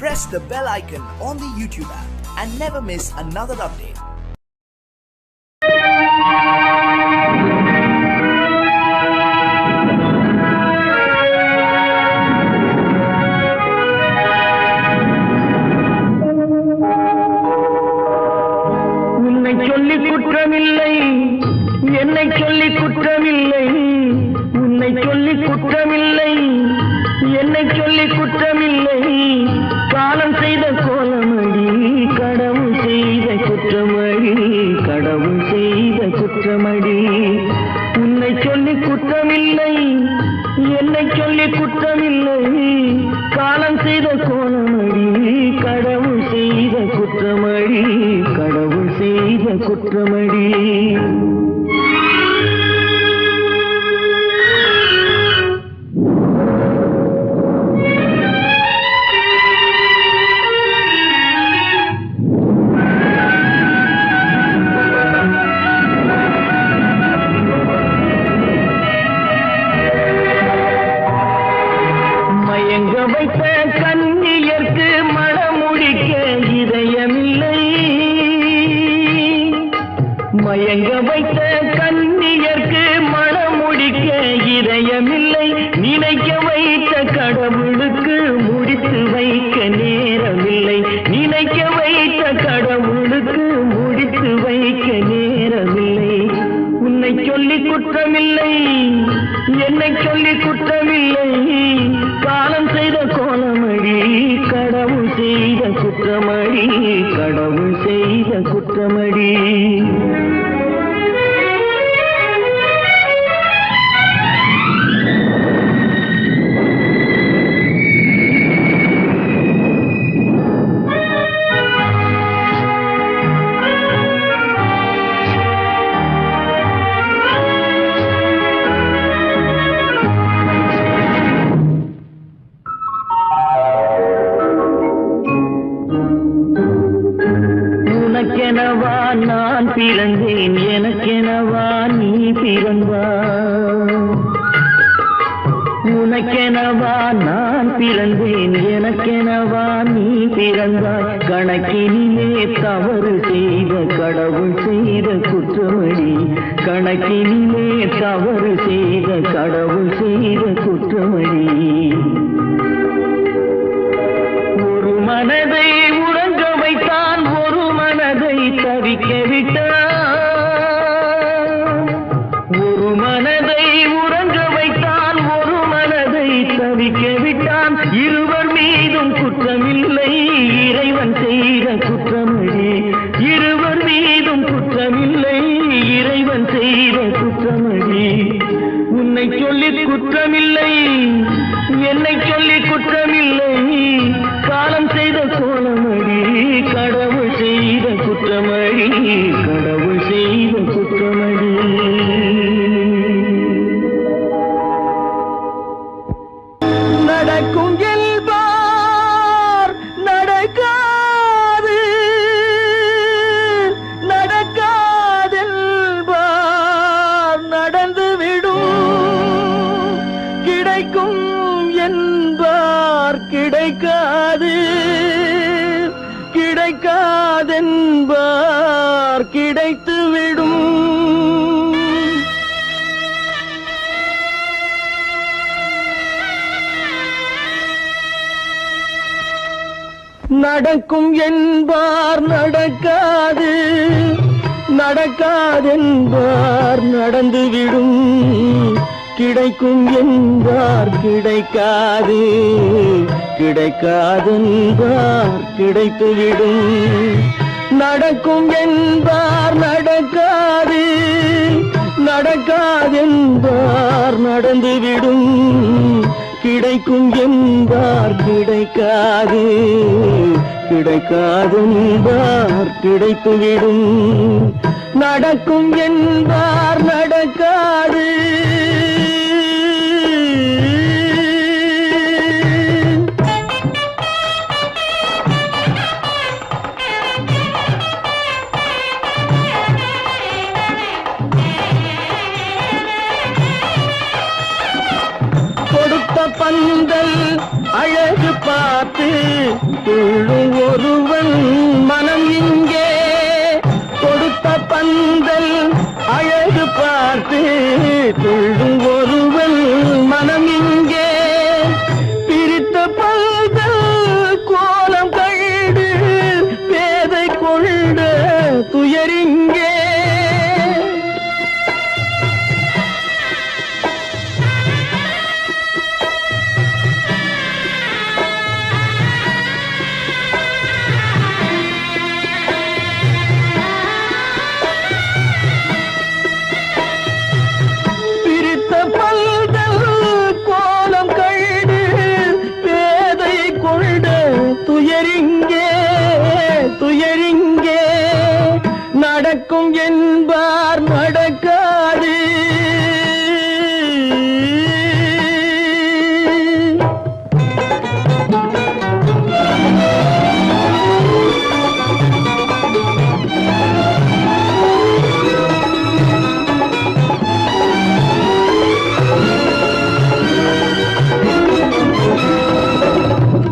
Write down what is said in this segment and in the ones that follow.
press the bell icon on the YouTube app and never miss another update. உன்னை சொல்லி குற்றமில்லை, என்னை சொல்லி குற்றமில்லை, உன்னை சொல்லி குற்றமில்லை, என்னை சொல்லி குற்றமில்லை, காலம் செய்த கோலமடி, கடவுள் செய்த குற்றமடி, கடவுள் செய்த குற்றமடி. உன்னை சொல்லி குற்றமில்லை, என்னை சொல்லி குற்றமில்லை, காலம் செய்த கோலமடி, கடவுள் செய்த குற்றமடி, கடவுள் செய்த குற்றமடி. மயங்க வைத்த கண்ணியர்க்கு மனமுடிக்க இதயமில்லை, மயங்க வைத்த கண்ணியர்க்கு மனமுடிக்க இதயமில்லை, நினைக்க வைத்த கடவுளுக்கு முடித்து வைக்க நேரமில்லை, நினைக்க வைத்த கடவுளுக்கு முடித்து வைக்க நேரமில்லை. உன்னை சொல்லி குற்றமில்லை, என்னை சொல்லி குற்றமில்லை, காலம் செய்த கோலமடி, கடவுள் செய்த குற்றமடி, கடவுள் செய்த குற்றமடி. உனக்கெனவா நான் பிறந்தேன், எனக்கெனவா நீ பிறந்தாய், உனக்கெனவா நான் பிறந்தேன், எனக்கெனவா நீ பிறந்தாய், கணக்கினிலே தவறு செய்த கடவுள் செய்த குற்றமடி, கணக்கினிலே தவறு செய்த கடவுள் செய்த குற்றமடி. ஒரு மனதை உறங்க வைத்தான், ஒரு மனதை தவிக்க விட்டான், ஒரு மனதை உறங்க வைத்தான், ஒரு மனதை தவிக்க விட்டான், இருவர் மீதும் குற்றமில்லை, இறைவன் செய்த குற்றமடி, இருவர் மீதும் குற்றமில்லை, இறைவன் செய்த குற்றமடி. உன்னை சொல்லி குற்றமில்லை, என்னை சொல்லி குற்றமில்லை, காலம் செய்த கோலமடி, கடவுள் செய்த குற்றமடி, கடவுள் செய்த குற்றமடி. நடக்கும் என்பார் நடக்காது, நடக்காதென்பார் நடந்துவிடும், கிடைக்கும் என்பார் கிடைக்காது, கிடைக்காதென்பார் கிடைத்துவிடும். நடக்கும் என்பார் நடக்காது, நடக்காதென்பார் நடந்துவிடும், கிடைக்கும் என்பார் கிடைக்காது, கிடைக்காதென்பார் கிடைத்துவிடும். நடக்கும் என்பார் நடக்காது, நடக்காதென்பார் நடந்துவிடும், கிடைக்கும் என்பார் கிடைக்காது, கிடைக்காதென்பார் கிடைத்துவிடும். நடக்கும் என்பார் நடக்காது. பந்தல் அழகு பார்த்து துள்ளும் ஒருவன் மனம் இங்கே கொடுத்த பந்தல் அழகு பார்த்து துள்ளும் ஒருவன் மனம் இங்கே பிரித்த பந்தல் கோலம் கண்டு பேதை கொண்ட துயரிங்கே துயரிங்கே நடக்கும் என்பார் நடக்காது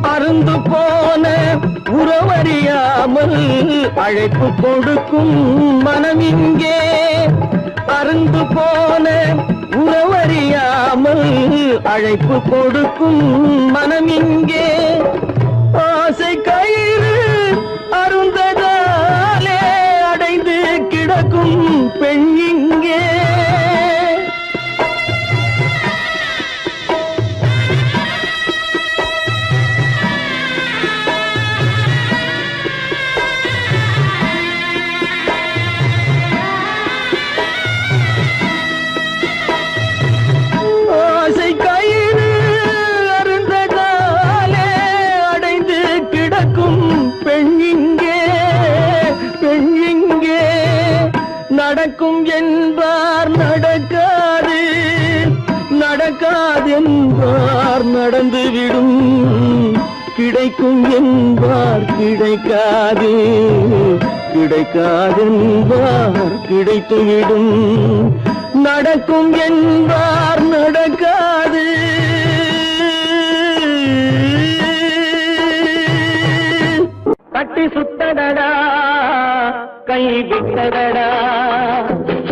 அருந்து போன உறவறியாமல் அழைப்பு கொடுக்கும் மனம் இங்கே அருந்து போன உறவறியாமல் அழைப்பு கொடுக்கும் மனம் இங்கே ஆசை கயிறு அருந்ததாலே அடைந்து கிடக்கும் பெண் இங்கே நடக்கும் என்பார் நடக்காது நடக்காது என்பார் நடந்துவிடும் கிடைக்கும் என்பார் கிடைக்காது கிடைக்காது என்பார் கிடைத்துவிடும் நடக்கும் என்பார் நடக்காது கட்டி சுத்தடடா கை விட்டதடா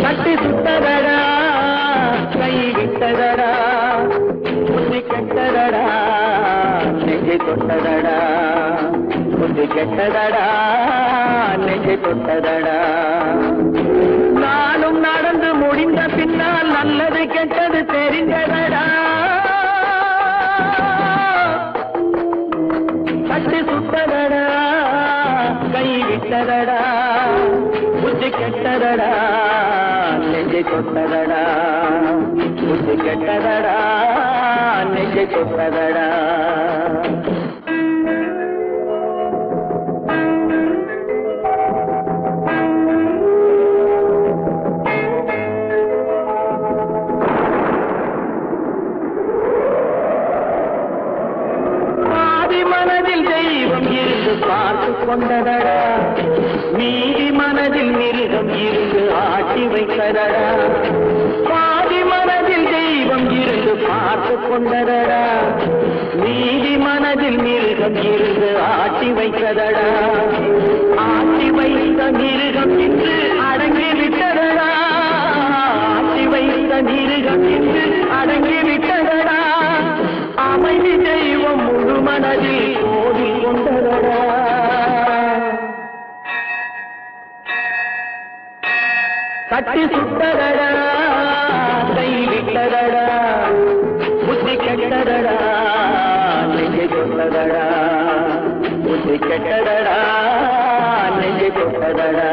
கட்டி சுத்ததடா கை விட்டதடா புத்தி கெட்டதடா நெஞ்சை தொட்டதடா புத்தி கெட்டதடா நெஞ்சை தொட்டதடா நானும் நடந்து முடிந்த பின்னால் நல்லது கெட்டது தெரிந்ததடா கட்டி சுத்ததடா கை விட்டதடா புத்தி கெட்டதடா நெஞ்சை தொட்டதடா புத்தி கெட்டதடா நெஞ்சை தொட்டதடா பார்த்து கொண்டதடா மீதி மனதில் மிருகம் இருந்து ஆட்டி வைத்ததடா பாதி மனதில் தெய்வம் இருந்து பார்த்து கொண்டதடா மீதி மனதில் மிருகம் இருந்து ஆட்டி வைத்ததடா ஆட்டி வைத்த மிருகம் இன்று அடங்கி விட்டதடா ஆட்டி வைத்த மிருகம் இன்று அடங்கி விட்டதடா அமைதி தெய்வம் முழு மனதில் கோடி கொண்டதடா கட்டி சுட்டதடா கை விட்டதடா புத்தி கெட்டதடா நெஞ்சை தொட்டதடா புத்தி கெட்டதடா நெஞ்சை தொட்டதடா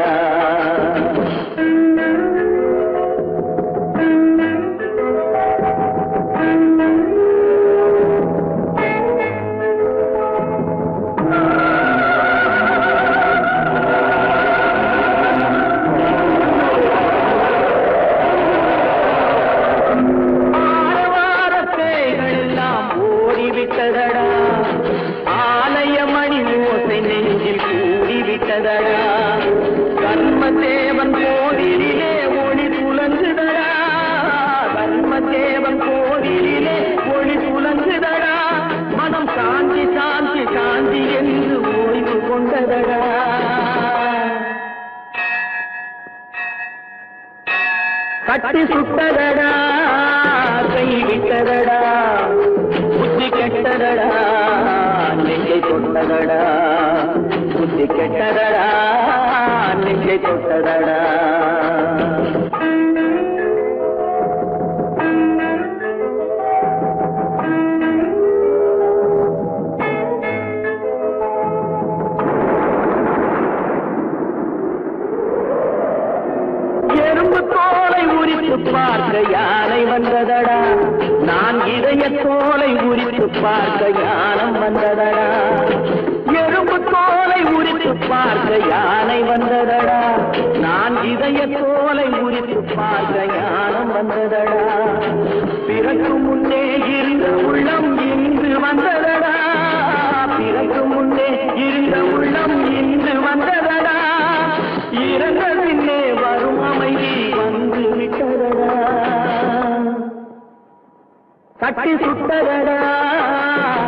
ஆலய மணி ஓசை நெஞ்சில் கூடிவிட்டதடா கட்டி சுட்டதடா கை விட்டதடா புத்தி கெட்டதடா நெஞ்சை தொட்டதடா புத்தி கெட்டதடா நெஞ்சை தொட்டதடா பார்க்க யானை வந்ததடா நான் இதய தோலை உரித்து பார்க்க யானம் வந்ததடா எறும்பு தோலை உரித்து பார்க்க யானை வந்ததடா நான் இதய தோலை உரித்து பார்க்க யானம் வந்ததடா பிறகு முன்னே இருந்த உள்ளம் இன்று வந்ததடா பிறகு முன்னே இருந்த உள்ளம் இன்று வந்ததடா இறந்த பின்னே வரும் அமைதி வந்து விட்டதடா கட்டி சுட்டதடா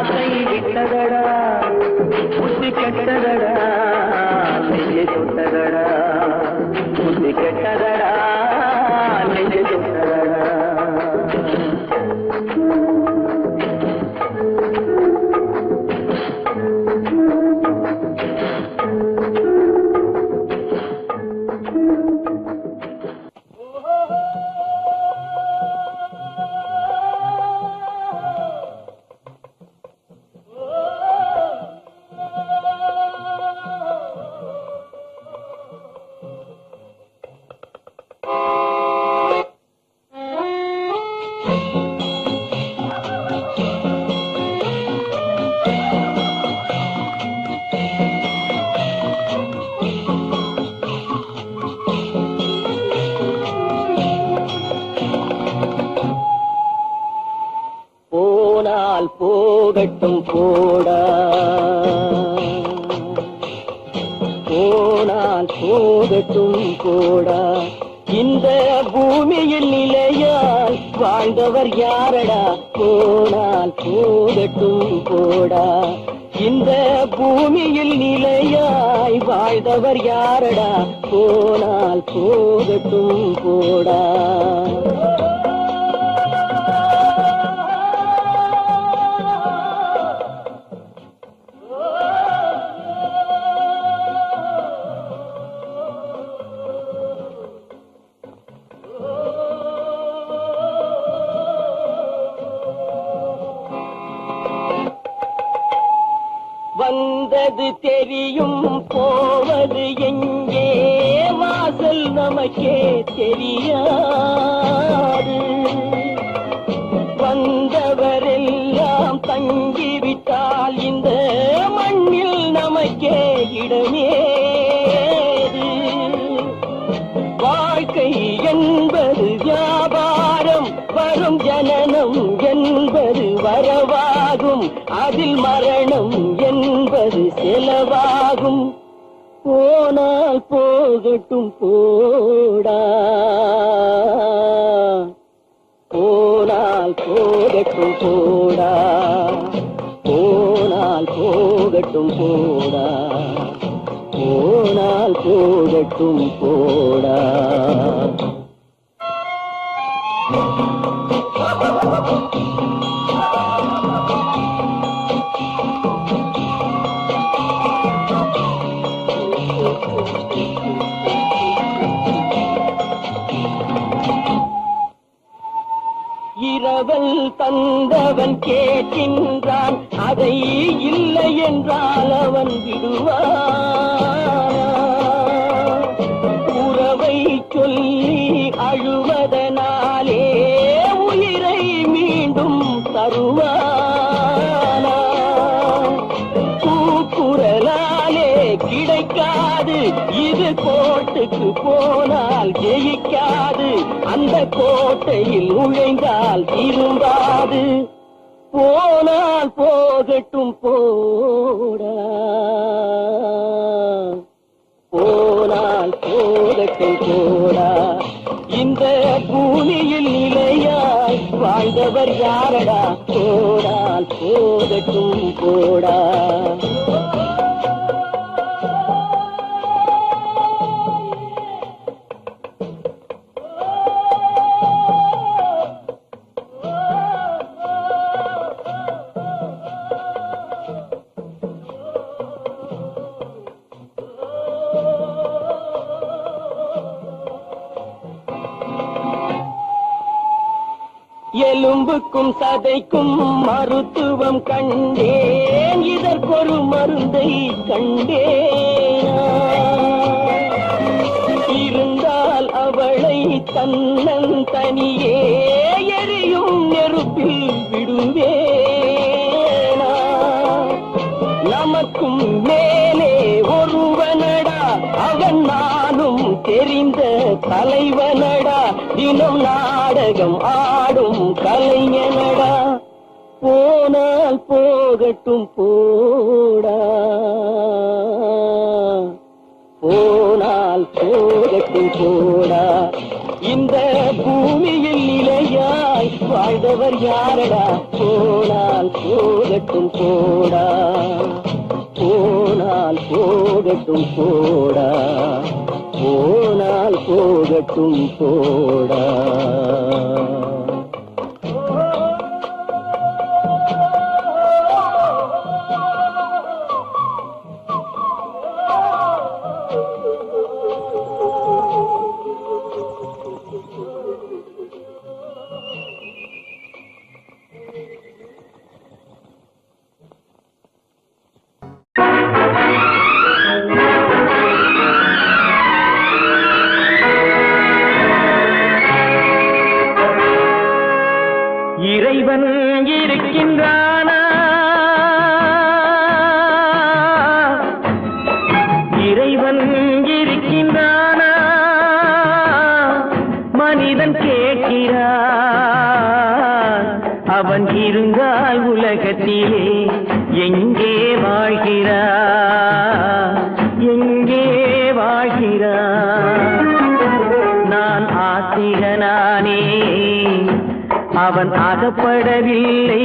கை விட்டதடா புத்தி கெட்டதடா நெஞ்சை சுட்டதடா புத்தி கெட்டதடா நெஞ்சை சுட்டதடா போகட்டும் போடா போனால் போகட்டும் போடா இந்த பூமியில் நிலையால் வாழ்ந்தவர் யாரடா போனால் போகட்டும் போடா இந்த பூமியில் நிலையாய் வாழ்ந்தவர் யாரடா போனால் போகட்டும் போடா வந்தது தெரியும் போவது எங்கே வாசல் நமக்கே தெரியாது வந்தவரெல்லாம் தங்கிவிட்டால் இந்த மண்ணில் நமக்கே இடமேது வாழ்க்கை என்பது வியாபாரம் வரும் ஜனனம் என்பது வரவாகும் அதில் மரணம் என்பது செலவாகும் போனால் போகட்டும் போடா போனால் போகட்டும் போடா போனால் போகட்டும் போடா போனால் போகட்டும் போடா இரவல் தந்தவன் கேட்கின்றான் அதை இல்லை என்றால் அவன் விடுவான் உறவை சொல்லி அழுவதனாலே உயிரை மீண்டும் தருவானா கூக்குரலாலே கிடைக்காது இது கோட்டுக்கு போனால் ஜெயிக்காது அந்த கோட்டையில் நுழைந்தால் திரும்பாது போனால் போகட்டும் போடா போனால் போகட்டும் போடா இந்த பூமியில் நிலையாய் வாழ்ந்தவர் யாரடா போனால் போகட்டும் போடா எலும்புக்கும் சதைக்கும் மருத்துவம் கண்டேன், இதற்கொரு மருந்தை கண்டேன். இருந்தால் அவளை தன்னன் தனியே எரியும் நெருப்பில் விடுவேனா? நமக்கும் மேலே ஒருவனடா, அவன் நானும் தெரிந்த தலைவனடா, தினம் நாடகம் ஆடும் கலைஞனடா. போனால் போகட்டும் போடா, போனால் போகட்டும் போடா. இந்த பூமியில் நிலையாய் வாழ்ந்தவர் யாரடா? போனால் போகட்டும் போடா, போனால் போகட்டும் போடா, போனால் போகட்டும் போடா. இறைவன் இருக்கின்றானா? இறைவன் இருக்கின்றானா? மனிதன் கேட்கிறான். அவன் இருந்தால் உலகத்திலே எங்கே வாழ்கிறான்? எங்கே வாழ்கிறான்? நான் ஆத்திகனானே, அவன் அகப்படவில்லை.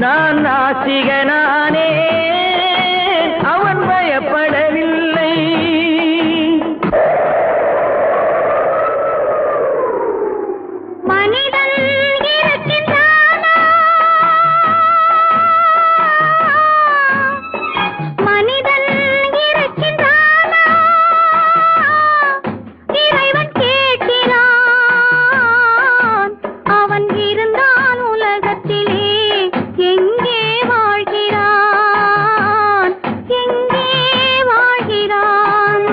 நான் நாசிகனானே, அவன் பயப்படவில்லை. மனிதன் இருக்கின்றானா? மனிதன் இருக்கின்றானா? இறைவன் கேட்கிறான். அவன் இருந்தான் உலகத்திலே எங்கே வாழ்கிறான்? எங்கே வாழ்கிறான்?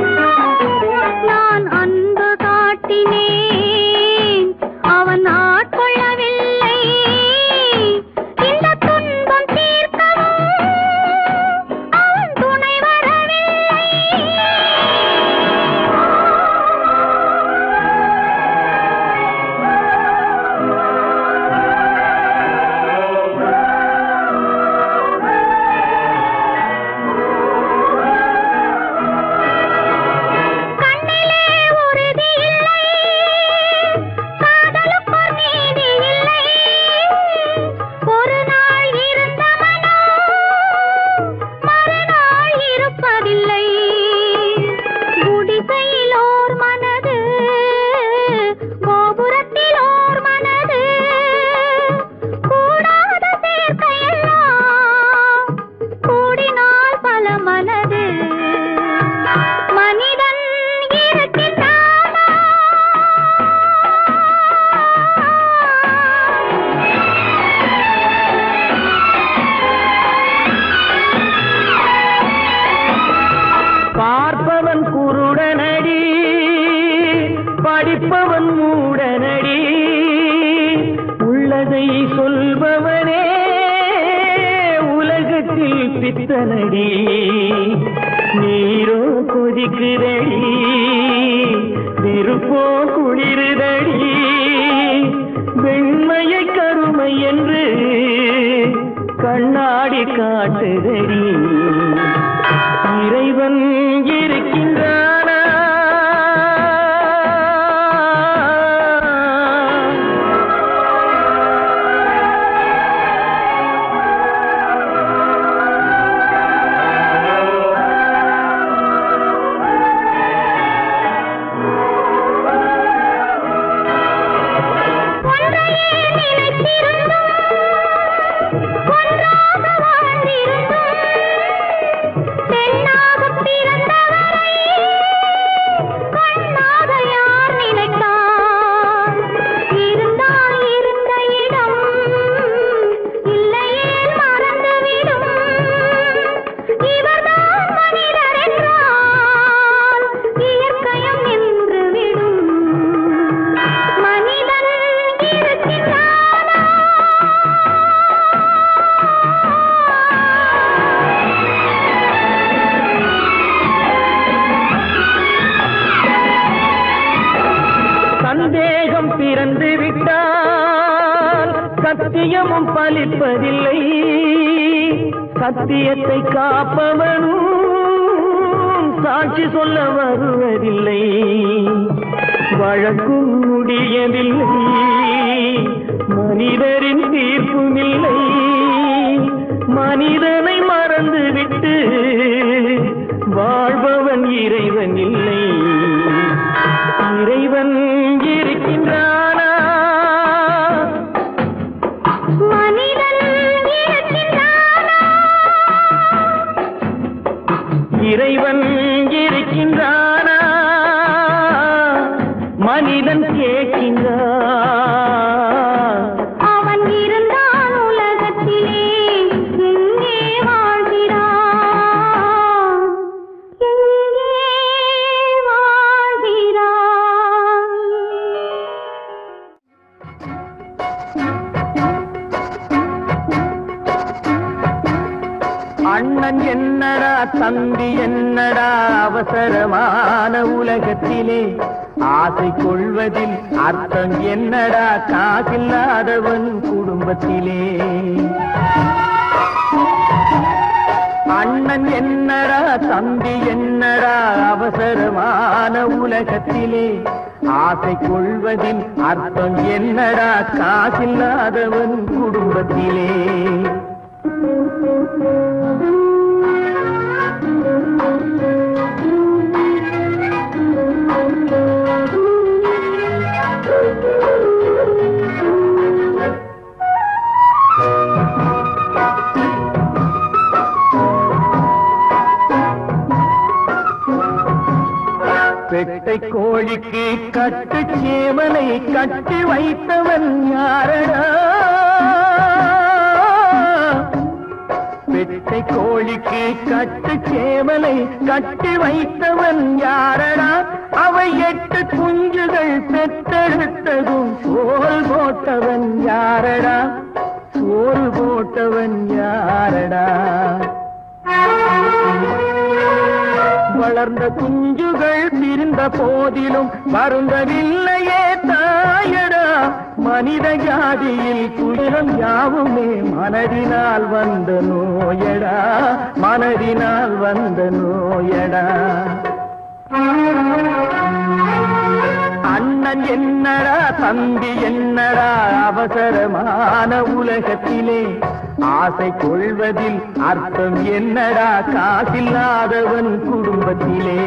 நான் அன்பு காட்டினேன், அவன் ஆட்கொள்ளவில்லை. இந்த துன்பம் தீர்க்கவும் அவன் துணை வரவில்லை. கண்ணிலே உறுதி இல்லை, காதலுக்கோர் நீதி இல்லை. ஒரு நாள் இருந்த மனம் மறுநாள் இருப்பதில்லை. குடிசையில் ஓர் மனது, கோபுரத்தில் ஓர் மனது, கூடாத சேர்க்கையெல்லாம் கூடினால் பல மனது. மனிதன் இருக்கின்றானா? பார்ப்பவன் குருடனடி, படிப்பவன் மூடனடி. உள்ளதை சொல்பவனே உலகத்தில் பித்தனடி. நீரோ கொதிக்குதடி, நெருப்போ குளிருதடி. வெண்மையை கருமை என்று கண்ணாடி காட்டுதடி. இறைவன் இருக்கின்றானா? ஒன்றையே நினைத்திருந்தும் ஒன்றாக வாழ்ந்திருந்தும் பெண்ணாகப் பிறந்தவனே சத்தியமும் பலிப்பதில்லை, சத்தியத்தை காப்பவனும் சாட்சி சொல்ல வருவதில்லை. வழக்கும் முடியவில்லை, மனிதரின் தீர்ப்பும் இல்லை. மனிதனை மறந்துவிட்டு வாழ்பவன் இறைவன் இல்லை. இறைவன் இருக்கின்றானா? மனிதன் இருக்கின்றானா? இறைவன் இருக்கின்றானா? மனிதன் கேட்கின்றான். அவன் இருந்தான் உலகத்திலே, எங்கே வாழ்கிறான்? எங்கே வாழ்கிறான்? அண்ணன் என்னடா தம்பி என்னடா அவசரமான உலகத்திலே, ஆசை கொள்வதில் அர்த்தம் என்னடா காசில்லாதவன் குடும்பத்திலே. அண்ணன் என்னடா தம்பி என்னடா அவசரமான உலகத்திலே, ஆசை கொள்வதில் அர்த்தம் என்னடா காசில்லாதவன் குடும்பத்திலே. பெட்டை கோழிக்கு கட்டு சேவலை கட்டி வைத்தவன் யாரடா? பெட்டை கோழிக்கு கட்டு சேவலை கட்டி வைத்தவன் யாரடா? அவை 8 குஞ்சுகள் பெற்றெடுத்ததும் சோல் போட்டவன் யாரடா? சோல் போட்டவன் யாரடா? வளர்ந்த குஞ்சுகள் பிரிந்த போதிலும் வருந்தவில்லையே தாயடா. மனித ஜாதியில் துயரம் யாவுமே மனதினால் வந்த நோயடா, மனதினால் வந்த நோயடா. அண்ணன் என்னடா தம்பி என்னடா அவசரமான உலகத்திலே, ஆசை கொள்வதில் அர்த்தம் என்னடா காசில்லாதவன் குடும்பத்திலே.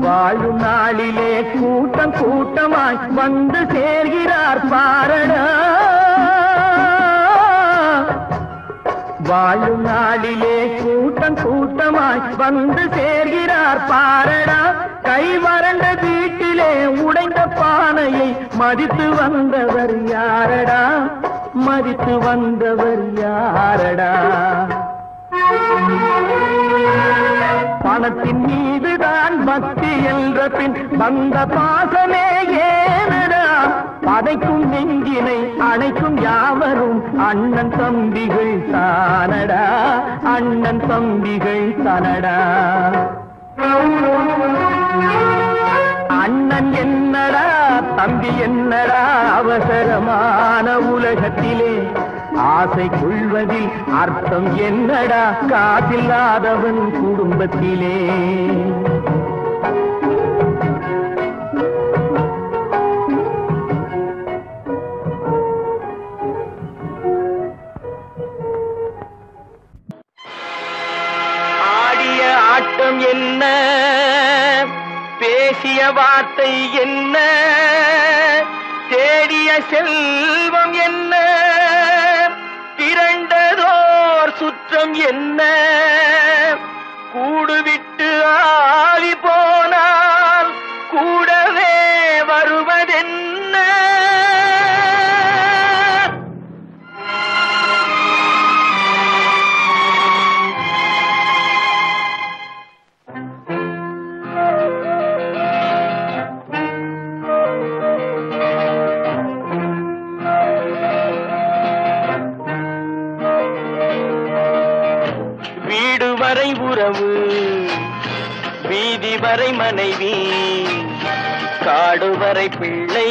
வாழும் நாளிலே கூட்டம் கூட்டமாய் வந்து சேர்கிறார் பாரடா. வாழும் நாளிலே கூட்டம் கூட்டமாய் வந்து சேர்கிறார் பாரடா. கை வறண்ட வீட்டிலே உடைந்த பானையை மதித்து வந்தவர் யாரடா? மதித்து வந்தவர் யாரடா? பணத்தின் மீதுதான் பக்தி என்ற பின் வந்த பாசமே ஏனடா? பதைக்கும் நெஞ்சினை அணைக்கும் யாவரும் அண்ணன் தம்பிகள் தானடா, அண்ணன் தம்பிகள் தானடா. அண்ணன் என்னடா தம்பி என்னடா அவசரமான உலகத்திலே, ஆசை கொள்வதில் அர்த்தம் என்னடா காசில்லாதவன் குடும்பத்திலே. ஆடிய ஆட்டம் என்ன, பேசிய வார்த்தை என்ன, தேடிய செல்வம் என்ன, திரண்டதோர் சுற்றம் என்ன, கூடுவிட்டு ஆவி போனால் கூடவே வருவதென்ன. வீடு வரை உறவு, வீதி வரை மனைவி, காடு வரை பிள்ளை,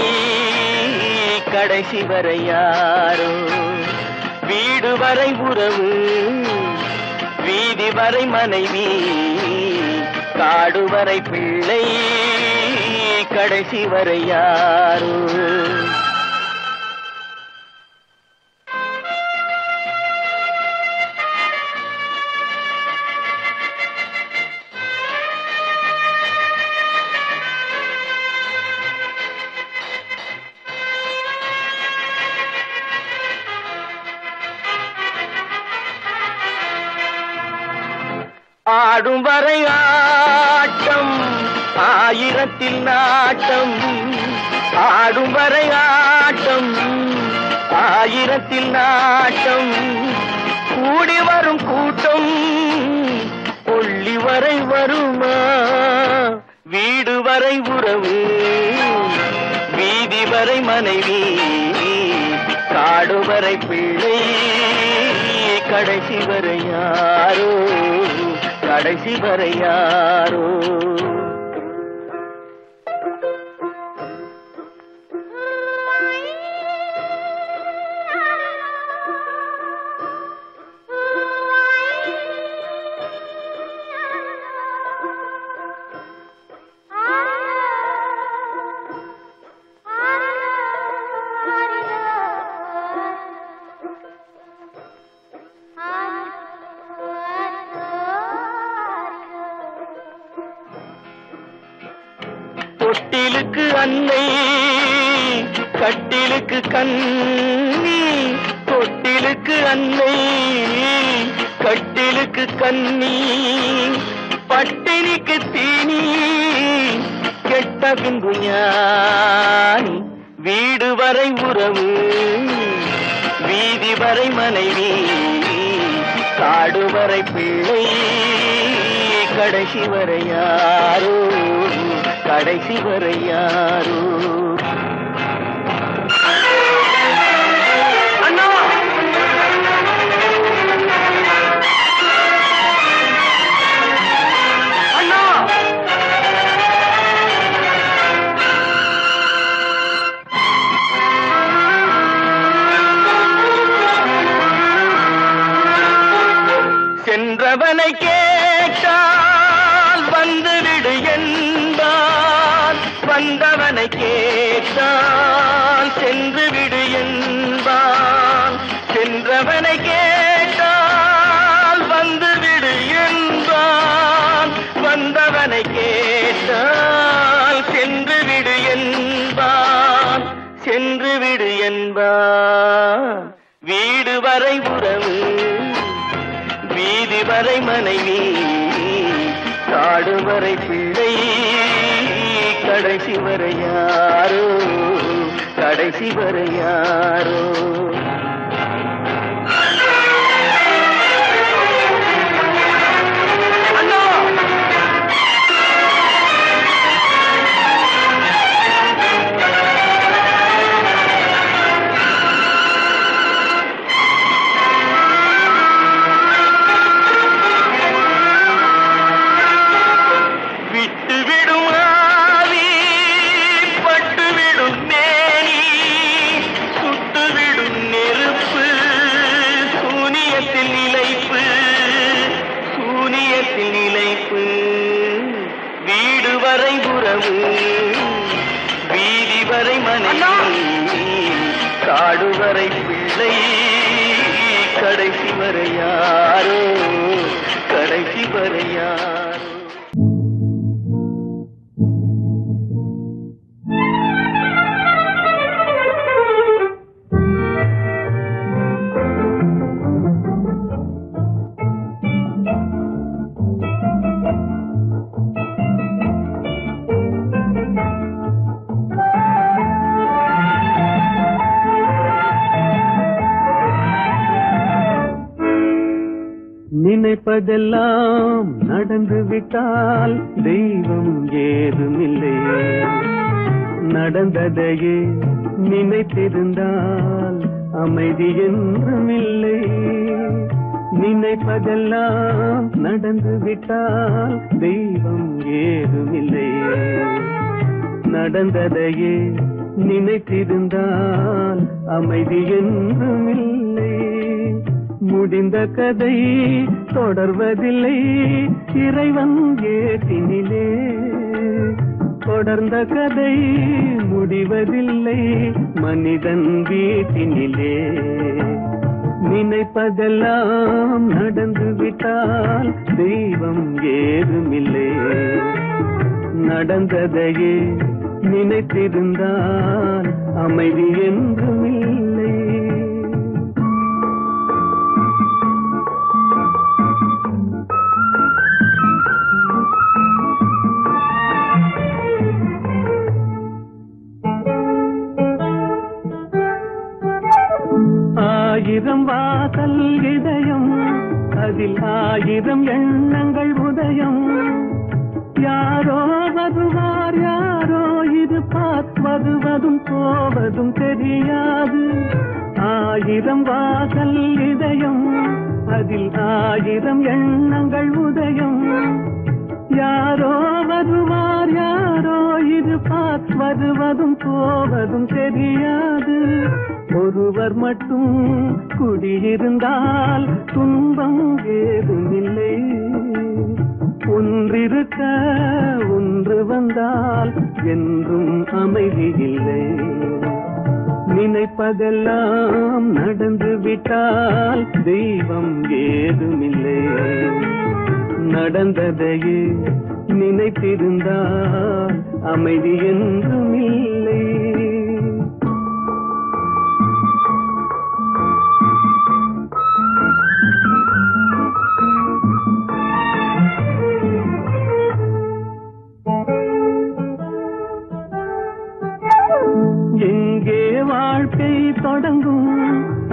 கடைசி வரை யாரோ. வீடு வரை உறவு, வீதி வரை மனைவி, காடு வரை பிள்ளை, கடைசி வரை யாரோ. ஆடும் வரை ஆட்டம், ஆயிரத்தில் நாட்டம். ஆடும் வரை ஆட்டம், ஆயிரத்தில் நாட்டம். கூடி வரும் கூட்டம் கொள்ளி வரை வருமா. வீடு வரை உறவு, வீதி வரை மனைவி, காடு வரை பிள்ளை, கடைசி வரை யாரோ, கடைசி வரை யாரோ. தொட்டிலுக்கு அன்னை, கட்டிலுக்கு கண்ணி. தொட்டிலுக்கு அன்னை, கட்டிலுக்கு கண்ணி. பட்டினிக்கு தீனி, கெட்ட பின்பு ஞானி. வீடு வரை உறவு, வீதி வரை மனைவி, காடு வரை பிள்ளை, கடைசி வரை யாரோ, கடைசி வரை யாரோ. அண்ணா, அண்ணா, சென்றவனை கேட்டால் வந்துவிடு என்பான், வந்தவனை கேட்டால் சென்று விடு என்பான். சென்றவனை கேட்டால் வந்துவிடு என்பான், வந்தவனை கேட்டால் சென்று விடு என்பான், சென்று விடு என்பான். வீடு வரை உறவு, வீதி வரை மனைவி, காடு வரை பிள்ளை, கடைசி வரை யாரோ, கடைசி வரை யாரோ. வீடு வரை உறவு, வீதி வரை மனைவி, காடு வரை பிள்ளை, கடைசி வரை யாரோ, கடைசி வரை யாரோ. நினைப்பதெல்லாம் நடந்து விட்டால் தெய்வம் ஏதுமில்லை, நடந்ததையே நினைத்திருந்தால் அமைதி என்றுமில்லை. நினைப்பதெல்லாம் நடந்து விட்டால் தெய்வம் ஏதுமில்லை. நடந்ததையே நினைத்திருந்தால் அமைதி என்றும் இல்லை. முடிந்த கதை தொடர்வதில்லை இறைவன் ஏட்டினிலே. தொடர்ந்த கதை முடிவதில்லை மனிதன் வீட்டினிலே. நினைப்பதெல்லாம் நடந்து விட்டால் தெய்வம் ஏதுமில்லை. நடந்ததையே நினைத்திருந்தால் அமைதி என்றும் இல்லை. ஆயிரம் வாசல் இதயம் அதில் ஆயிரம் எண்ணங்கள் உதயம். யாரோ வருவார் யாரோ இருப்பார் வருவதும் போவதும் தெரியாது. ஆயிரம் வாசல் இதயம் அதில் ஆயிரம் எண்ணங்கள் உதயம். யாரோ வருவார் யாரோ இருப்பார் வருவதும் போவதும் தெரியாது. ஒருவர் மட்டும் குடியிருந்தால் துன்பம் ஏதுமில்லை. ஒன்றிருக்க ஒன்று வந்தால் என்றும் அமைதி இல்லை. நினைப்பதெல்லாம் நடந்து விட்டால் தெய்வம் ஏதுமில்லை. நடந்ததையே நினைத்திருந்தால் அமைதி என்றும் இல்லை. எங்கே வாழ்க்கை தொடங்கும்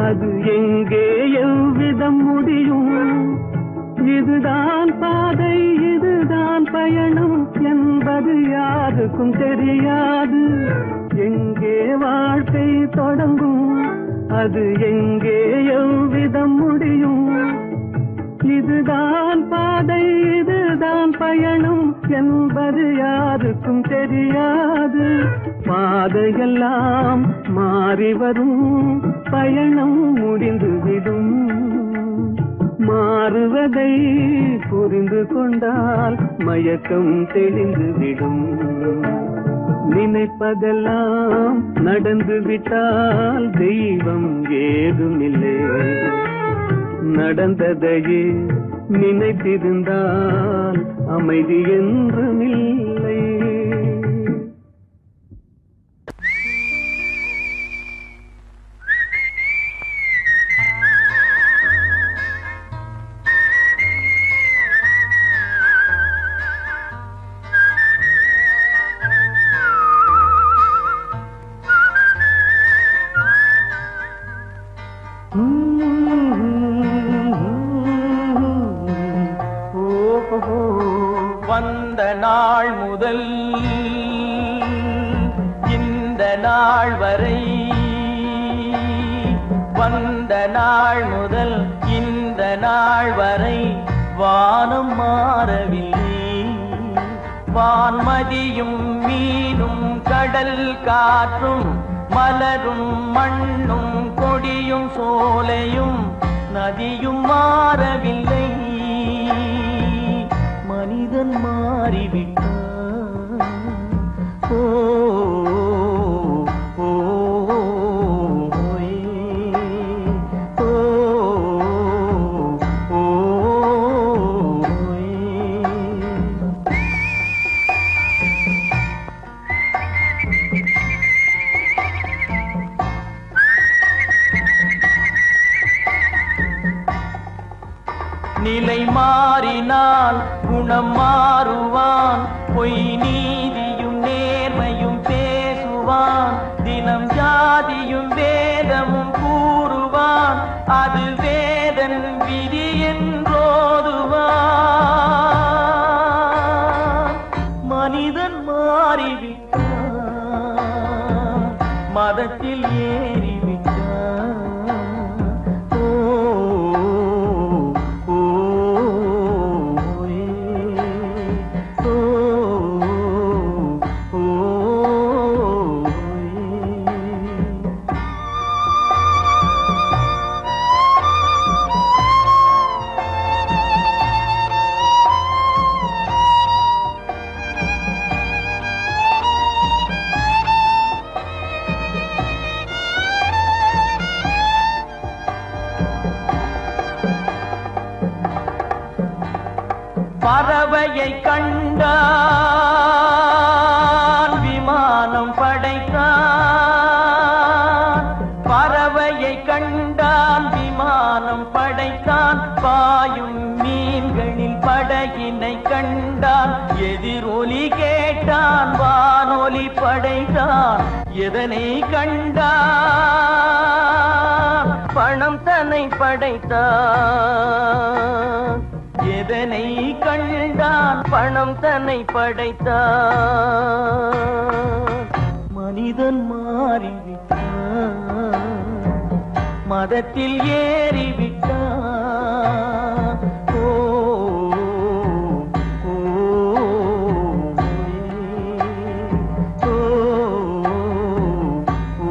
அது எங்கே எவ்விதம் முடியும். இதுதான் பாதை இதுதான் பயணம் என்பது யாருக்கும் தெரியாது. எங்கே வாழ்க்கை தொடங்கும் அது எங்கே எவ்விதம் முடியும். இதுதான் பாதை இதுதான் பயணம் என்பது யாருக்கும் தெரியாது. பாதையெல்லாம் மாறி வரும் பயணம் முடிந்துவிடும். மாறுவதை புரிந்து கொண்டால் மயக்கம் தெளிந்துவிடும். நினைப்பதெல்லாம் நடந்து விட்டால் தெய்வம் ஏதுமில்லை. நடந்ததையே நினைத்திருந்தால் அமைதி என்றும் இல்லை. வந்த நாள் முதல் இந்த நாள் வரை வந்த நாள் முதல் இந்த நாள் வரை வானம் மாறவில்லை. வான்மதியும் மீனும் கடல் காற்றும் மலரும் மண்ணும் கொடியும் சோலையும் நதியும் மாறவில்லை. மனிதன் மாறிவிட்டான். ஓ ஓ ஓ ஓ நிலை மாறினால் குணம் மாறுவான். பொய் நீதியும் நேர்மையும் பேசுவான். தினம் ஜாதியும் வேதமும் கூறுவான். அது வேதன் விதி என்றோதுவான். மனிதன் மாறிவிட்டான். மதத்தில் ஏறிவிட்டான். ஓ பறவையை கண்டான் விமானம் படைத்தான். பறவையை கண்டான் விமானம் படைத்தான். பாயும் மீன்களில் படகினை கண்டான். எதிரொலி கேட்டான் வானொலி படைத்தான். எதனை கண்டான் பணம் தன்னை படைத்தான். எதனை கண்டான் பணம் தன்னை படைத்தான். மனிதன் மாறிவிட்டான் மதத்தில் ஏறிவிட்டான். ஓ ஓ, ஓ, ஓ,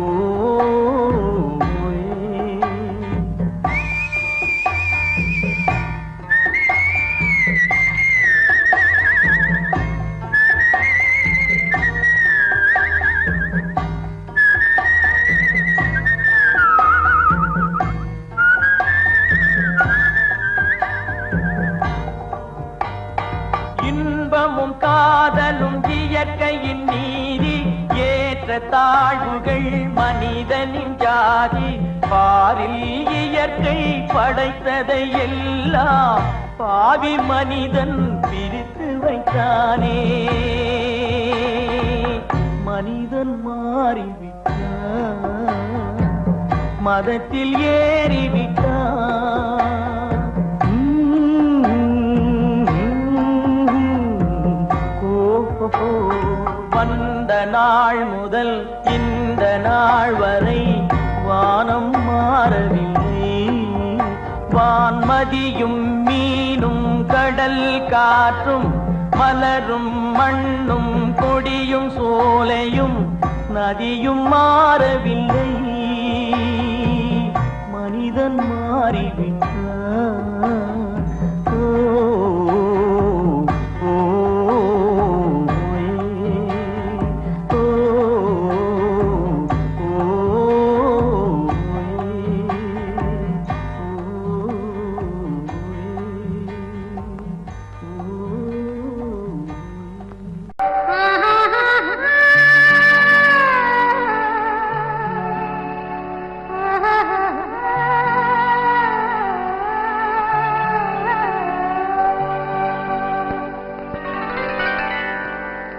இன்பமும் காதலும் இயற்கையின் நீதி. ஏற்ற தாழ்வுகள் மனிதனின் ஜாதி. பாரில் இயற்கை படைத்ததை எல்லாம் பாவி மனிதன் பிரித்து வைத்தானே. மனிதன் மாறிவிட்டான் மதத்தில் ஏறிவிட்டான். வந்த நாள் முதல் இந்த நாள் வரை வானம் மாறவில்லை. வான்மதியும் மீனும் கடல் காற்றும் மலரும் மண்ணும் கொடியும் சோலையும் நதியும் மாறவில்லை. மனிதன் மாறிவிட்டான்.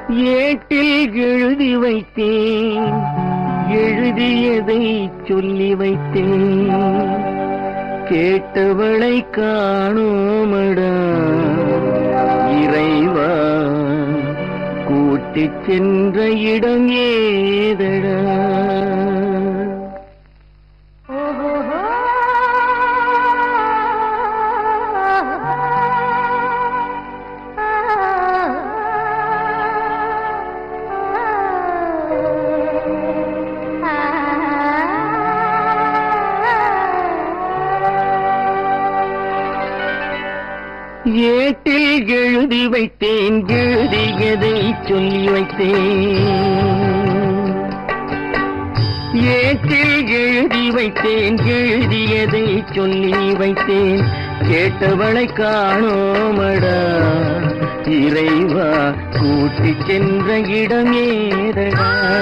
ஏட்டில் எழுதி வைத்தேன் எழுதியதை சொல்லி வைத்தேன். கேட்டவளை காணோமடா இறைவா. கூட்டிச் சென்ற இடம் ஏதடா. ஏட்டில் எழுதி வைத்தேன் எழுதியதை சொல்லி வைத்தேன். ஏட்டில் எழுதி வைத்தேன் எழுதியதை சொல்லி வைத்தேன். கேட்டவளை காணோமடா இறைவா. கூட்டிச் சென்ற இடம் ஏதடா.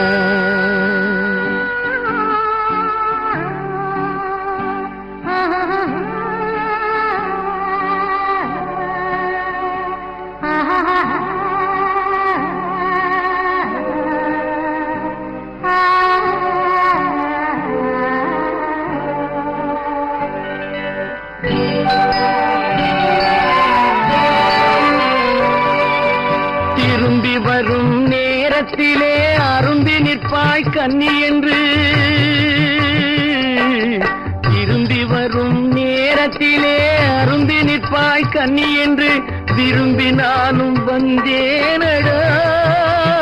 திரும்பி வரும் நேரத்திலே அரும்பி நிற்பாய் கன்னி என்று. திரும்பி வரும் நேரத்திலே அரும்பி நிற்பாய் கன்னி என்று விரும்பி நானும் வந்தேனடா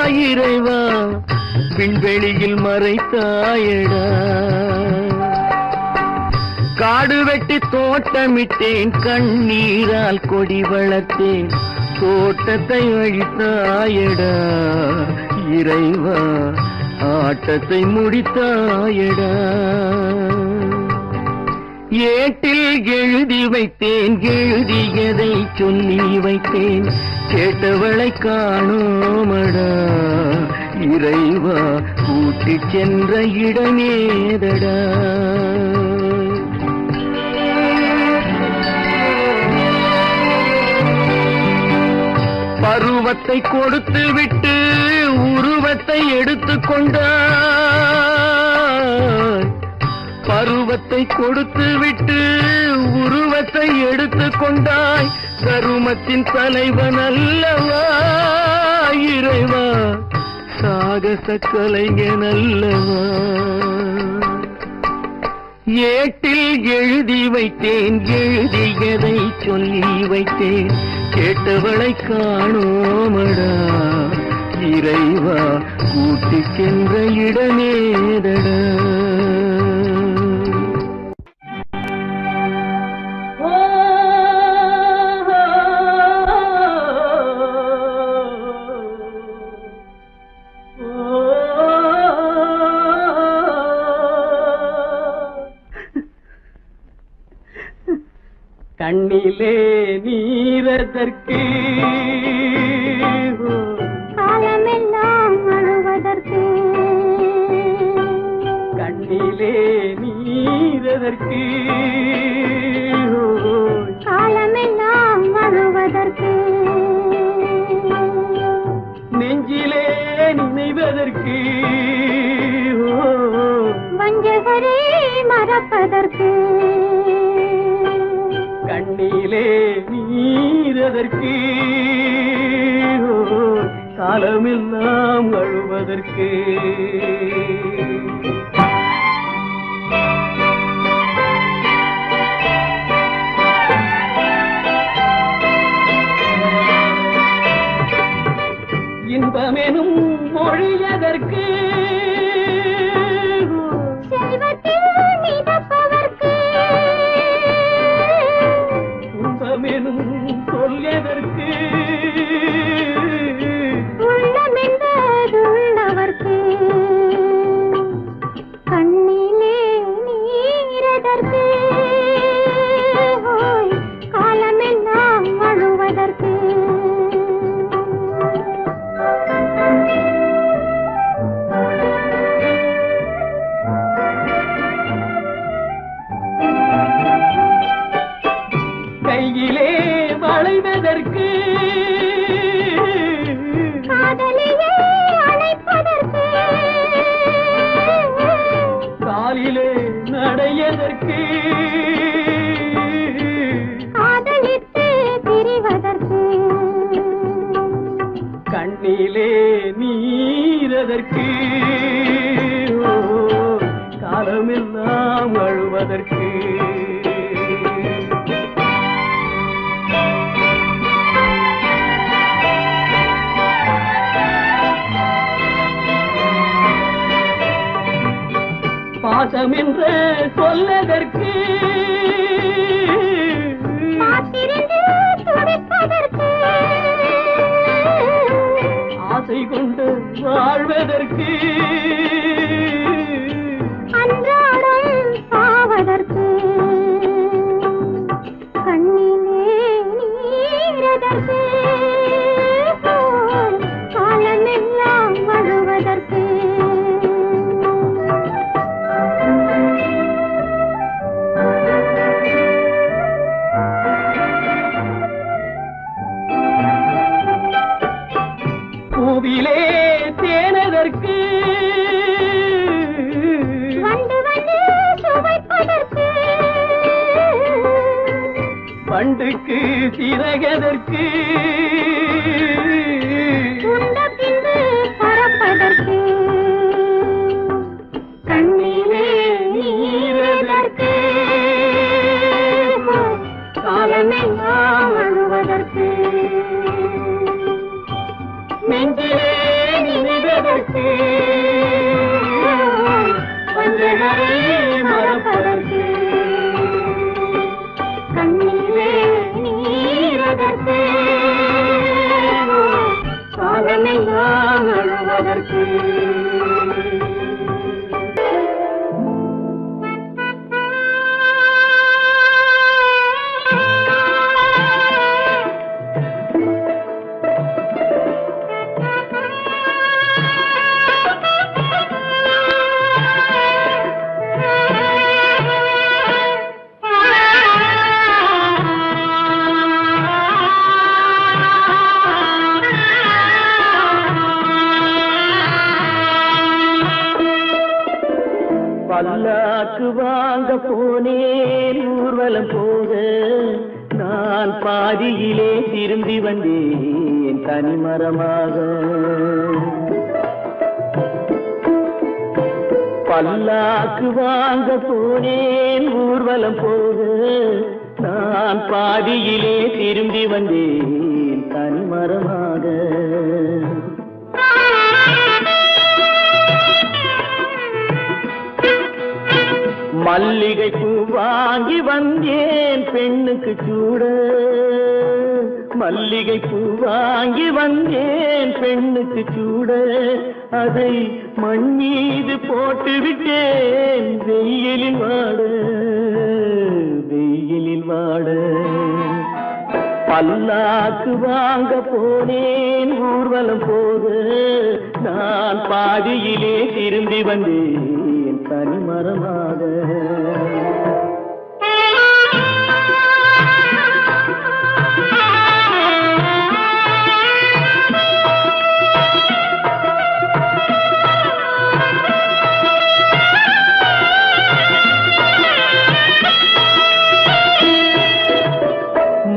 இறைவா. விண்வெளியில் மறைத்தாயடா. காடு வெட்டி தோட்டமிட்டேன் கண்ணீரால் கொடி வளர்த்தேன். தோட்டத்தை அழித்தாயடா இறைவா. ஆட்டத்தை முடித்தாயடா. ஏட்டில் எழுதி வைத்தேன் எழுதியதை சொல்லி வைத்தேன் கேட்டவளை காணோமடா இறைவா கூட்டிச் சென்ற இடமேதடா பருவத்தை கொடுத்து விட்டு உருவத்தை எடுத்துக் கொண்டாய் பருவத்தை கொடுத்து விட்டு உருவத்தை எடுத்துக் கொண்டாய் கருமத்தின் தலைவன் அல்லவா இறைவா சாகச கலைஞன் அல்லவா ஏட்டில் எழுதி வைத்தேன் எழுதியதை சொல்லி வைத்தேன் கேட்டவளை காணோமடா இறைவா கூட்டிச் சென்ற இடமேதடா கண்ணிலே நீரதற்கு காலமெல்லாம் அழுவதற்கு கண்ணிலே நீரதற்கு காலமெல்லாம் அழுவதற்கு நெஞ்சிலே நினைவதற்கு வஞ்சகரே மறப்பதற்கு கண்ணிலே நீரதற்கு காலமெல்லாம் அழுவதற்கு இன்பமெனும் மொழியதற்கு செல்வத்தில் மிதப்பதற்கு துன்பமெனும் சொல்லியதற்கு உள்ளமென்பதுள்ளவர்க்கு கண்ணிலே நீரதற்கு காலமெல்லாம் அழுவதற்கு கையிலே வளைவதற்கு காதலியே அழைப்பதற்கு காலிலே நடையதற்கு காதலித்து பிரிவதற்கு கண்ணிலே நீரதற்கு காலமெல்லாம் அழுவதற்கு பாசம் என்று சொல்லதற்கு காத்திருந்து துடிப்பதற்கு ஆசை கொண்டு வாழ்வதற்கு அன்றாடம் சாவதற்கு கண்ணிலே நீரதற்கு காலமெல்லாம் அழுவதற்கு பூவிலே தேனதற்கு வந்து வந்து சுவைப்பதற்கு பண்டுக்கு சிறகதற்கு உண்ட பின்பு பறப்பதற்கு கண்ணிலே நீரதற்கு காலமெல்லாம் அழுவதற்கு நெஞ்சிலே நினைவதற்கு வஞ்சகரை மறப்பதற்கு கண்ணிலே நீரதற்கு காலமெல்லாம் அழுவதற்கு பல்லாக்கு வாங்க போனேன் ஊர்வலம் போக நான் பாதியிலே திரும்பி வந்தேன் தனிமரமாக. பல்லாக்கு வாங்க போனேன் ஊர்வலம் போக நான் பாதியிலே திரும்பி வந்தேன் தனிமரமாக. மல்லிகை பூ வாங்கி வந்தேன் பெண்ணுக்கு சூட. மல்லிகை பூ வாங்கி வந்தேன் பெண்ணுக்கு சூட. அதை மண் மீது போட்டு விட்டேன் வெயிலில் வாட வெயிலில் வாட. பல்லாக்கு வாங்க போனேன் ஊர்வலம் போக நான் பாதியிலே திரும்பி வந்தேன் தனிமரமாக.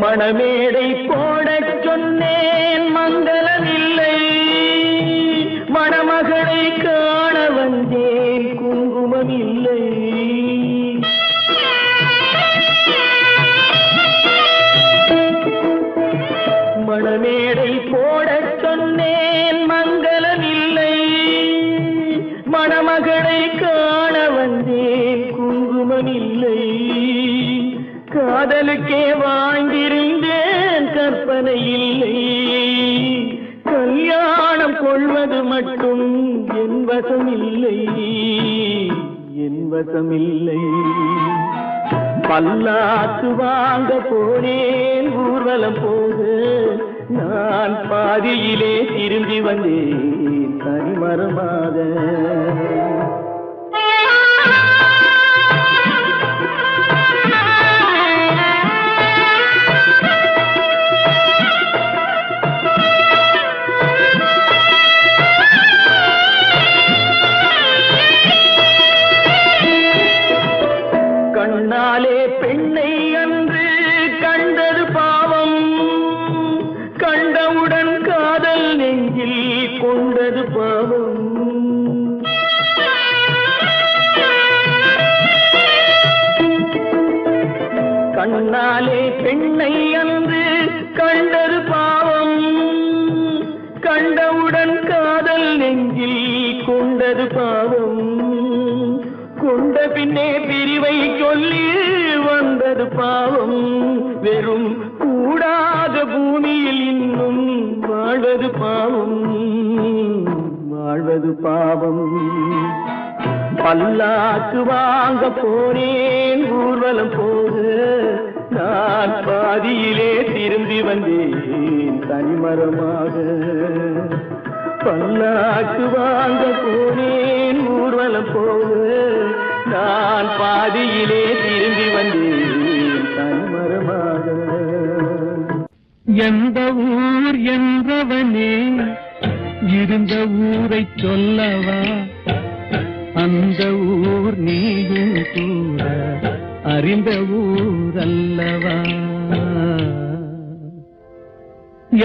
மணமேடை போடச் சொன்னேன் மங்களமில்லை. மணமகளை காண வந்தேன் குங்குமம் இல்லை. மணமேடை போடச் சொன்னேன் மங்களமில்லை. மணமகளை காண வந்தேன் குங்குமம் இல்லை. காதலுக்கே வாழ்ந்திருந்தேன் கற்பனை இல்லை. கல்யாணம் கொள்வது மட்டும் என் வசமில்லை என் வசமில்லை. பல்லாக்கு வாங்க போனேன் ஊர்வலம் போக நான் பாதியிலே திரும்பி வந்தேன் தனிமரமாக. கண்ணாலே பெண்ணை அன்று கண்டது பாவம். கண்டவுடன் காதல் நெஞ்சில் கொண்டது பாவம். கண்ணாலே பெண்ணை அன்று கண்டது பாவம். கண்டவுடன் காதல் நெஞ்சில் கொண்டது பாவம். கொண்ட பின்னே பிரிவை சொல்லி வந்தது பாவம். வெறும் கூடாத பூமியில் இன்னும் வாழ்வது பாவம் வாழ்வது பாவம். பல்லாக்கு வாங்க போனேன் ஊர்வலம் போக நான் பாதியிலே திரும்பி வந்தேன் தனிமரமாக. பல்லாக்கு வாங்க போனேன் ஊர்வலம் போக நான் பாதியிலே திரும்பி வந்தேன் தனிமரமாக. எந்த ஊர் என்றவனே இருந்த ஊரை சொல்லவா? அந்த ஊர் நீயும் கூட அறிந்த ஊர் அல்லவா?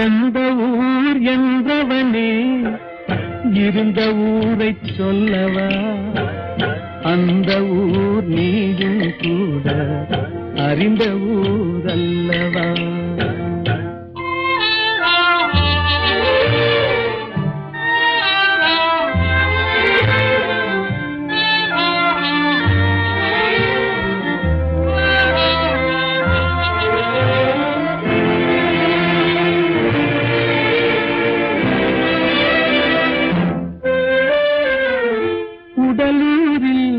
எந்த ஊர் என்றவனே இருந்த ஊரை சொல்லவா? அந்த ஊர் நீயும் கூட அறிந்த ஊர் அல்லவா? உடலூரில்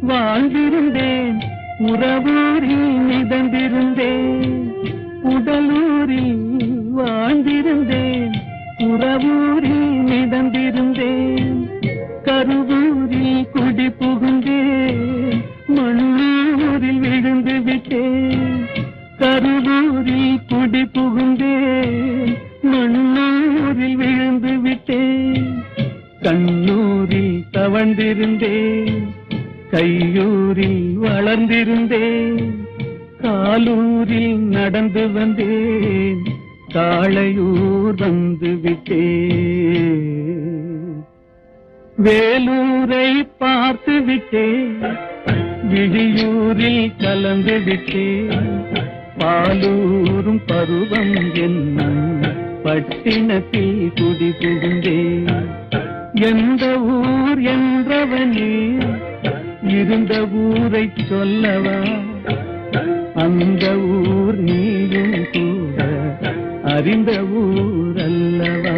வாழ்ந்திருந்தேன், உறவூரில் மிதந்திருந்தேன். உடலூரில் வாழ்ந்திருந்தேன், உறவூரில் மிதந்திருந்தேன். கருவூரில் குடி புகுந்தேன், மண்ணூரில் விழுந்து விட்டேன். கருவூரில் குடி புகுந்தேன், மண்ணூரில் விழுந்து விட்டேன். கண்ணூரில் தவழ்ந்திருந்தேன், கையூரில் வளர்ந்திருந்தேன், காலூரில் நடந்து வந்தேன், காளையூர் வந்து விட்டேன். வேலூரை பார்த்து விட்டேன், விழியூரில் கலந்து விட்டேன், பாலூரும் பருவம் என்னும் பட்டினத்தில் குடி புகுந்தேன். எந்த ஊர் என்றவனே இருந்த ஊரை சொல்லவா, அந்த ஊர் நீயும் கூட அறிந்த ஊர் அல்லவா.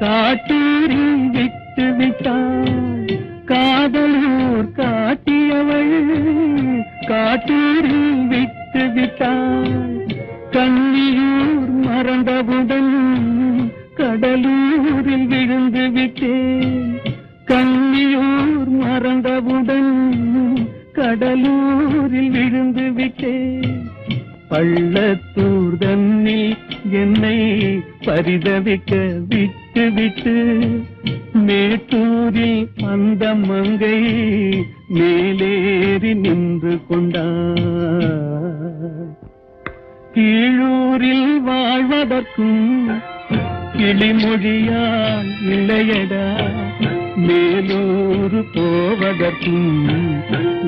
காட்டூரில் விட்டு விட்டாள், காதலூர் காட்டியவள் காட்டூரில் விட்டு விட்டாள். கண்ணியூர் மறந்தவுடன் கடலூரில் விழுந்து விட்டேன், கண்ணியூர் மறந்தவுடன் கடலூரில் விழுந்து விட்டேன். பள்ளத்தூர் தன்னில் என்னை பரிதவிக்க விட்டு விட்டு மேட்டூரில் அந்த மங்கை மேலேறி நின்று கொண்டார். கீழூரில் வாழ்வதற்கும் கிளிமொழியால் இல்லையடா, மேலூர் போவதற்கும்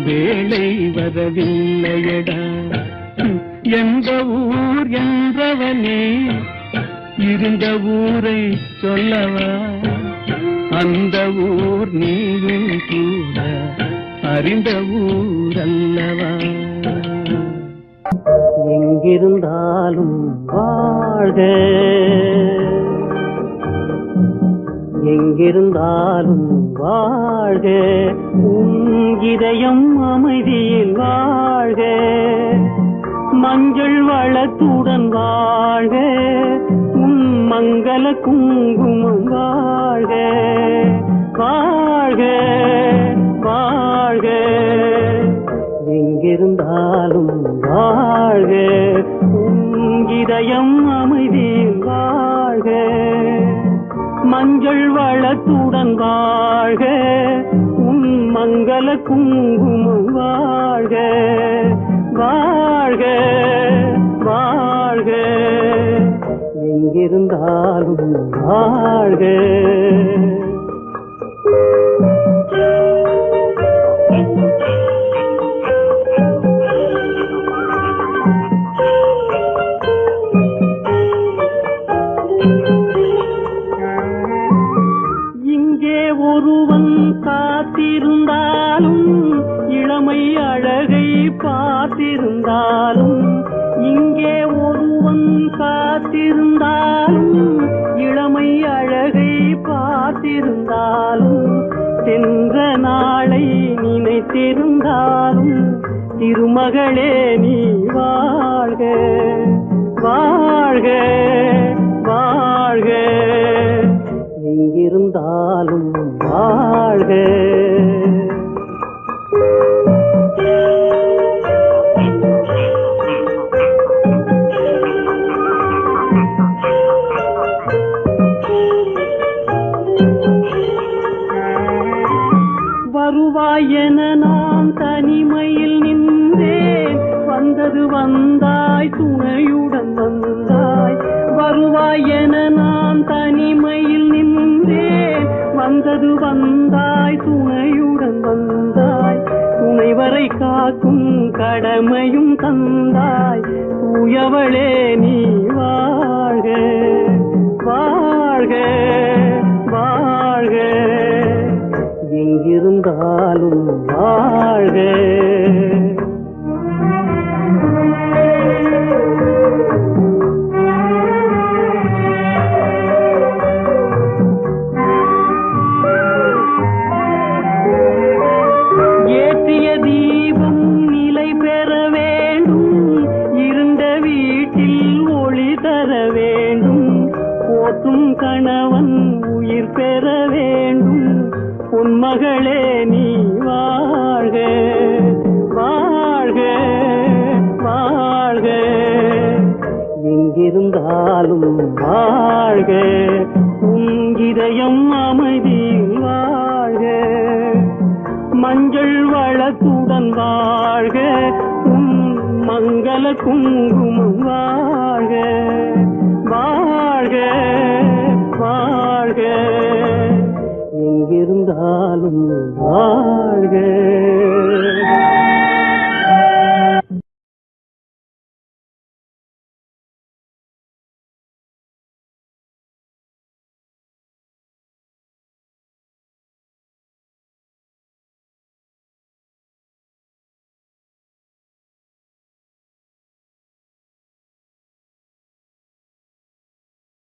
வேலை வரவில்லையடா. எந்த ஊர் என்றவனே இருந்த ஊரை சொல்லவா, அந்த ஊர் நீயும் கூட அறிந்த ஊர் அல்லவா. எங்கிருந்தாலும் வாழ்க, எங்கிருந்தாலும் வாழ்க, உன் இதயம் அமைதியில் வாழ்க, மஞ்சள் வளத்துடன் வாழ்க, உன் மங்கள குங்குமம் வாழ்க, வாழ்க வாழ்க. எங்கிருந்தாலும் வாழ்க, உன் இதயம் அமைதியில் வாழ்க, மஞ்சள் வளத்துடன் வாழ்க, உன் மங்கள குங்குமம் வாழ்க, வாழ்க வாழ்க. எங்கிருந்தாலும் வாழ்க. இங்கே ஒருவன் காத்திருந்தாலும், இளமை அழகை பார்த்திருந்தாலும், இங்கே ஒருவன் காத்திருந்தாலும், இளமை அழகை பார்த்திருந்தாலும், சென்ற நாளை நினைத்திருந்தாலும், திருமகளே நீ வாழ்க, வாழ்க வாழ்க. எங்கிருந்தாலும் வாழ்க. வருவாயென நான் தனிமையில் நின்றேன், வந்தது வந்தாய் துணையுடன் வந்தாய். வருவாயென நான் தனிமையில் நின்றேன், வந்தது வந்தாய் துணையுடன் வந்தாய். துணைவரை காக்கும் கடமையும் தந்தாய், தூயவளே நீ வாழ்க, வாழ்க வாழ்க. எங்கிருந்தாலும் வாழ்க. ஏற்றிய தீபம் நிலை பெற வேண்டும், உன் கணவன் உயிர் பெற வேண்டும் உன் மகளே நீ வாழ்க வாழ்க வாழ்க எங்கிருந்தாலும் வாழ்க உன் இதயம் அமைதியில் வாழ்க மஞ்சள் வளத்துடன் வாழ்க உன் மங்கள குங்குமம் வாழ்க வாழ்க வாழ்க எங்கிருந்தாலும் வாழ்க